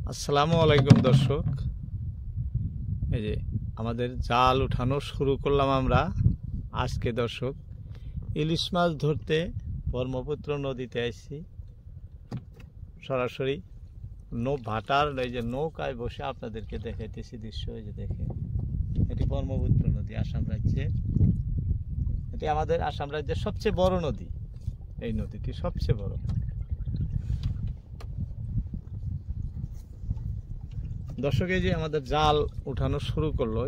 আসসালামু আলাইকুম দর্শক, এই যে আমাদের জাল উঠানো শুরু করলাম আমরা আজকে। দর্শক, ইলিশ মাছ ধরতে ব্রহ্মপুত্র নদীতে আসছি সরাসরি ভাটার এই যে নৌকায় বসে আপনাদেরকে দেখাইতেছি দৃশ্য। এই যে দেখে, এটি ব্রহ্মপুত্র নদী, আসাম রাজ্যের। এটি আমাদের আসাম রাজ্যের সবচেয়ে বড় নদী। এই নদীটি সবচেয়ে বড়। দর্শক, এই যে আমাদের জাল উঠানো শুরু করলো।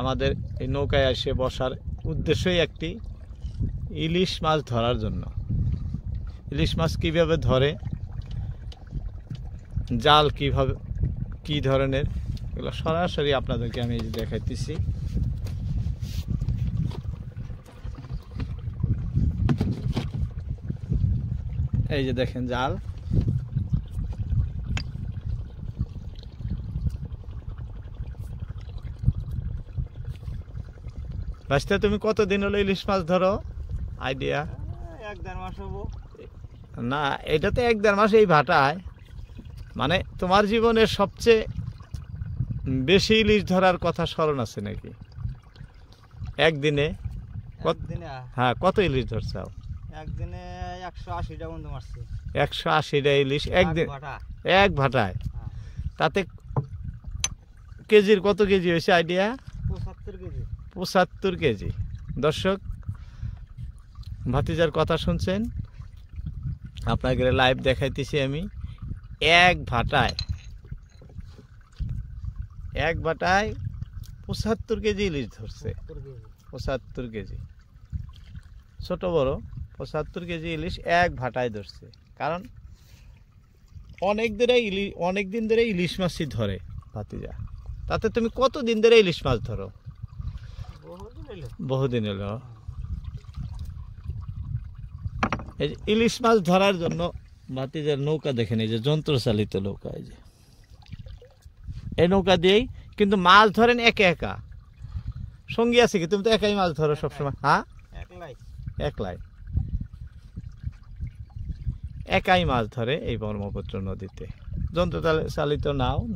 আমাদের এই নৌকায় এসে বসার উদ্দেশ্যই একটি, ইলিশ মাছ ধরার জন্য। ইলিশ মাছ কিভাবে ধরে, জাল কিভাবে, কি ধরনের, এগুলো সরাসরি আপনাদেরকে আমি এই যে দেখাইতেছি। এই যে দেখেন জাল। রাস্তা, তুমি কতদিন হলো ইলিশ মাছ ধরো? আইডিয়া? 1-1.5 মাস হবো। না, এটা তো 1-1.5 মাস এই ভাটায়। মানে তোমার জীবনের সবচেয়ে বেশি ইলিশ ধরার কথা স্মরণ আছে নাকি একদিনে? হ্যাঁ, কত ইলিশ ধরছাও? একদিনে 180টা বন্ধু মারছি। 180টা ইলিশ একদিন, এক ভাটায়? তাতে কত কেজি হয়েছে আইডিয়া? 75 কেজি। 75 কেজি। দর্শক, ভাতিজার কথা শুনছেন, আপনাকে লাইভ দেখাইতেছি আমি। এক ভাটায় 75 কেজি ইলিশ ধরছে। 75 কেজি, ছোট বড় 75 কেজি ইলিশ এক ভাটায় ধরছে। কারণ অনেক দিন ধরে ইলিশ মাছই ধরে ভাতিজা। তাতে তুমি কতদিন ধরে ইলিশ মাছ ধরো? বহুদিন এলো। এই যে ইলিশ মাছ ধরার জন্য ভাতিজার নৌকা দেখেন, এই যে যন্ত্রচালিত নৌকা। এই যে এই নৌকা দিয়েই কিন্তু মাছ ধরেন একা একা। সঙ্গী আছে কি? তুমি তো একাই মাছ ধরো সবসময়। হ্যাঁ, একাই মাছ ধরে এই ব্রহ্মপুত্র নদীতে। যন্ত্র চালিত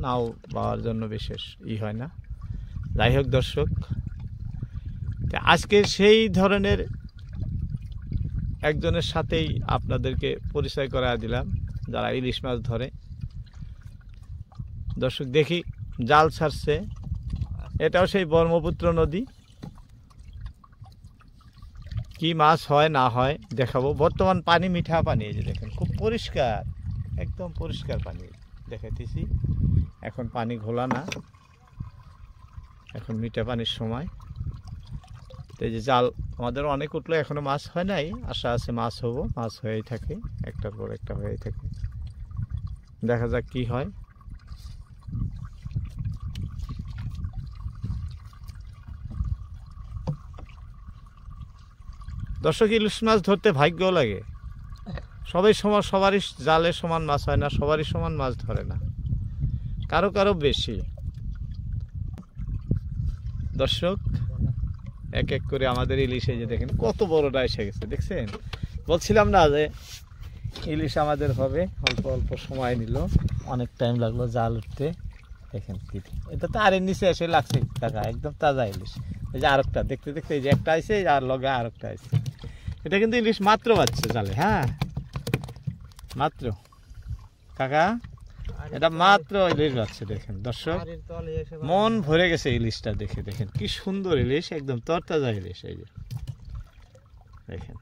নাও পাওয়ার জন্য বিশেষ হয় না। যাই হোক দর্শক, আজকে সেই ধরনের একজনের সাথেই আপনাদেরকে পরিচয় করায় দিলাম, যারা ইলিশ মাছ ধরে। দর্শক, দেখি জাল ছাড়ছে, এটাও সেই ব্রহ্মপুত্র নদী। কি মাছ হয় না হয় দেখাবো। বর্তমান পানি মিঠা পানি, এই যে দেখেন, খুব পরিষ্কার, একদম পরিষ্কার পানি দেখাইতেছি। এখন পানি ঘোলা না, এখন মিঠা পানির সময়। এই যে জাল আমাদের অনেক উঠলো, এখনো মাছ হয় নাই। আশা আছে মাছ হবো, মাছ হয়েই থাকে, একটার পর একটা হয়েই থাকে। দেখা যাক কি হয়। দর্শক, ইলিশ মাছ ধরতে ভাগ্যও লাগে। সবারই জালে সমান মাছ হয় না, সবারই সমান মাছ ধরে না, কারো বেশি। দর্শক, এক এক করে আমাদের ইলিশ, এই যে দেখেন কত বড়টা এসে গেছে, দেখছেন? বলছিলাম না যে ইলিশ আমাদের হবে। অল্প সময় নিল, অনেক টাইম লাগলো জাল উঠতে। দেখেন কি, এটা তো আরের নিচে এসে লাগছে কাকা, একদম তাজা ইলিশ। এই যে আরেকটা দেখতে এই যে একটা আছে, আর লগে আরেকটা আছে। এটা কিন্তু ইলিশ মাত্র বাজছে জালে। হ্যাঁ, মাত্র কাকা, এটা মাত্র ইলিশ বাজছে। দেখেন দর্শক, মন ভরে গেছে ইলিশটা দেখে। দেখেন কি সুন্দর ইলিশ, একদম তরতাজা ইলিশ। এই যে দেখেন,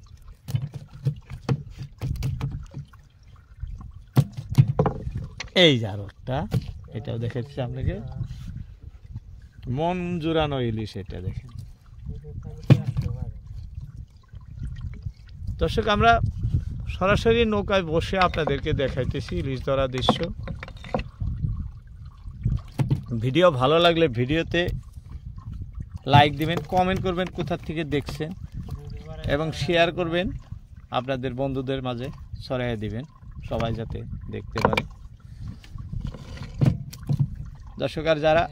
এই যে আরেকটা, এটাও দেখাচ্ছি আপনাকে, মন জুড়ানো ইলিশ। এটা দেখেন দর্শক, আমরা সরাসরি নৌকায় বসে আপনাদেরকে দেখাইতেছি ইলিশ ধরা দৃশ্য। ভিডিও ভালো লাগলে ভিডিওতে লাইক দিবেন, কমেন্ট করবেন কোথা থেকে দেখছেন, এবং শেয়ার করবেন আপনাদের বন্ধুদের মাঝে, ছড়াইয়ে দিবেন, সবাই যাতে দেখতে পারে। দর্শক, আর যারা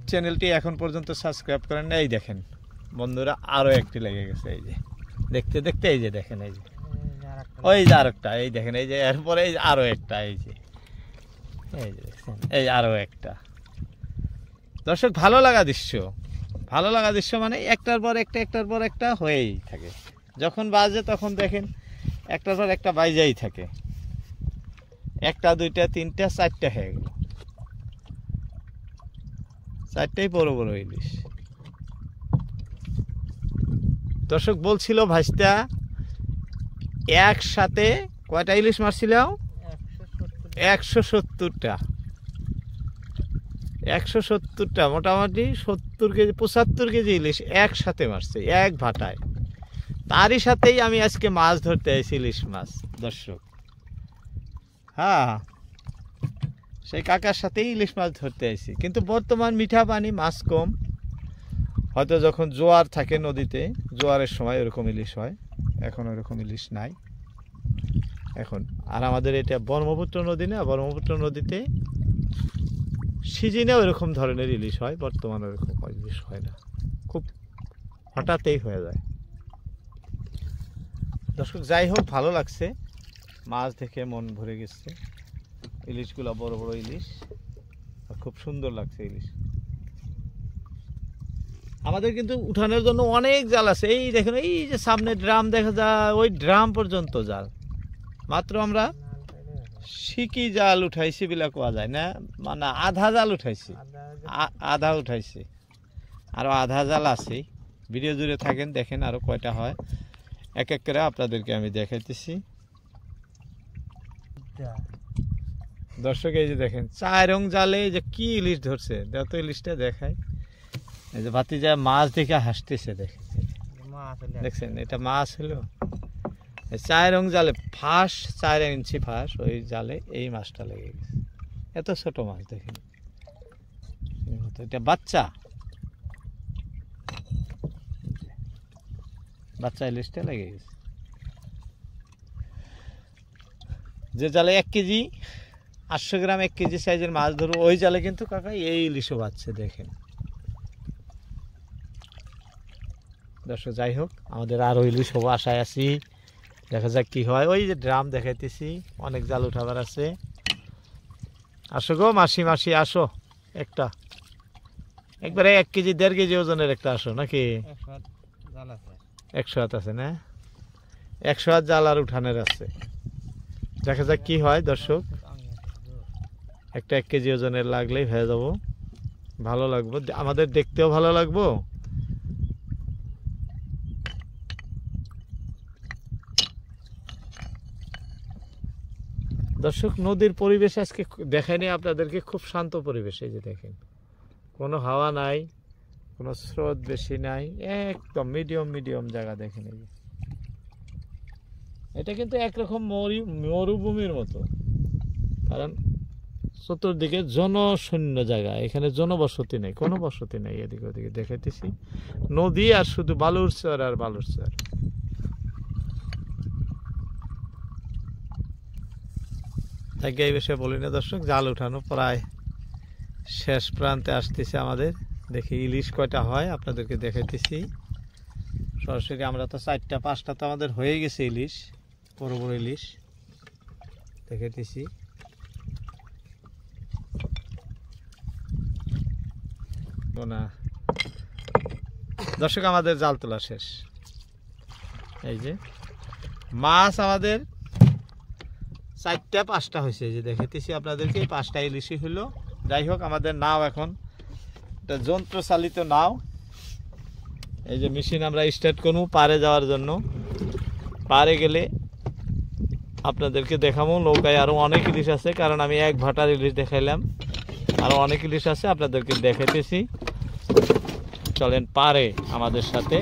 চ্যানেলটি এখন পর্যন্ত সাবস্ক্রাইব করেন না, এই দেখেন বন্ধুরা, আরও একটি লেগে গেছে। এই যে দেখতে এই যে দেখেন, এই যে ওই যে আরেকটা, এই দেখেন, এই যে এরপরে এই যে আরও একটা, এই যে এই যে দেখছেন, এই আরো একটা। দর্শক ভালো লাগা দৃশ্য, ভালো লাগা দৃশ্য মানে একটার পর একটা একটার পর একটা হয়েই থাকে। যখন বাজে তখন দেখেন একটার পর একটা বাইজাই থাকে, একটা দুইটা তিনটা চারটা হয়ে গেল, চারটাই বড় বড় ইলিশ। দর্শক বলছিল ভাইস্তা একসাথে কয়টা ইলিশ মারছিল? 170টা। 170টা, মোটামুটি 70 কেজি 75 কেজি ইলিশ একসাথে মারছে এক ভাটায়। তারই সাথেই আমি আজকে মাছ ধরতে আইছি, ইলিশ মাছ। দর্শক হ্যাঁ, সেই কাকার সাথেই ইলিশ মাছ ধরতে আইছি। কিন্তু বর্তমান মিঠা পানি, মাছ কম। হয়তো যখন জোয়ার থাকে নদীতে, জোয়ারের সময় ওরকম ইলিশ হয়, এখন ওরকম ইলিশ নাই এখন। আর আমাদের এটা ব্রহ্মপুত্র নদী না, ব্রহ্মপুত্র নদীতে সিজনে ওরকম ধরনের ইলিশ হয়, বর্তমানে ওরকম ইলিশ হয় না, খুব হঠাৎই হয়ে যায়। দর্শক যাই হোক, ভালো লাগছে, মাছ দেখে মন ভরে গেছে। ইলিশগুলো বড় বড় ইলিশ, আর খুব সুন্দর লাগছে ইলিশ। আমাদের কিন্তু উঠানোর জন্য অনেক জাল আছে। এই দেখেন, এই যে সামনে ড্রাম দেখা যায়, ওই ড্রাম পর্যন্ত জাল। মাত্র আমরা শিকি জাল উঠাইছি বিলা কোয়া যায় না, মানে আধা জাল উঠাইছি, আধা উঠাইছি, আরো আধা জাল আছে। ভিডিও জুড়ে থাকেন, দেখেন আরো কয়টা হয়, এক এক করে আপনাদেরকে আমি দেখাইতেছি। দর্শক এই যে দেখেন 4 রং জালে যে কি ইলিশ ধরছে, যত ইলিশটা দেখায়। এই যে ভাতিজা মাছ দেখে হাসতেছে, দেখেন দেখছেন, এটা মাছ হলো 4 রং জালে ফাঁস, 4 ইঞ্চি ফাঁস, ওই জালে এই মাছটা লেগে গেছে। এত ছোট মাছ দেখেন, এটা বাচ্চা বাচ্চা ইলিশটা লেগে গেছে। যে জালে 1 কেজি 800 গ্রাম 1 কেজি সাইজের মাছ ধরবো, ওই জালে কিন্তু কাকা এই ইলিশও বাচ্ছে, দেখেন। দর্শক যাই হোক, আমাদের আরো ইলিশ হবো আশায় আছি, দেখা যাক কি হয়। ওই যে ড্রাম দেখাইতেছি, অনেক জাল উঠাবার আছে। আসো গো মাসি, মাসি আসো, একটা একবারে 1 কেজি 1.5 কেজি ওজনের একটা আসো নাকি। 100 হাত আছে না, 100 হাত জাল আর উঠানের আছে। দেখা যাক কি হয় দর্শক, একটা 1 কেজি ওজনের লাগলেই হয়ে যাবো, ভালো লাগবো, আমাদের দেখতেও ভালো লাগবো। দর্শক নদীর পরিবেশ আজকে দেখায়নি আপনাদেরকে, খুব শান্ত পরিবেশ। এই যে দেখেন, কোনো হাওয়া নাই, কোনো স্রোত বেশি নাই, একদম মিডিয়াম মিডিয়াম জায়গা। দেখেন এই যে, এটা কিন্তু একরকম মরুভূমির মতো, কারণ চতুর্দিকে জনশূন্য জায়গা, এখানে জনবসতি নেই, কোনো বসতি নেই। এদিকে ওদিকে দেখাইতেছি নদী আর শুধু বালুর চর আর বালুর চর। তাকে এই বিষয়ে বলি না দর্শক, জাল উঠানো প্রায় শেষ প্রান্তে আসতেছে আমাদের। দেখি ইলিশ কয়টা হয় আপনাদেরকে দেখাইতেছি সরাসরি। আমরা তো 4টা 5টা তো আমাদের হয়ে গেছে ইলিশ, বড় বড় ইলিশ দেখাইতেছি। না দর্শক, আমাদের জাল তোলা শেষ। এই যে মাছ আমাদের 4টা 5টা হয়েছে, যে দেখাইতেছি আপনাদেরকে, 5টা ইলিশই হলো। যাই হোক, আমাদের নাও এখন এটা যন্ত্র চালিত নাও। এই যে মেশিন আমরা স্টার্ট করবো পারে যাওয়ার জন্য। পারে গেলে আপনাদেরকে দেখাবো। নৌকায় আরো অনেক ইলিশ আছে, কারণ আমি এক ভাটার ইলিশ দেখাইলাম, আরো অনেক ইলিশ আছে আপনাদেরকে দেখাইতেছি। চলেন পারে আমাদের সাথে।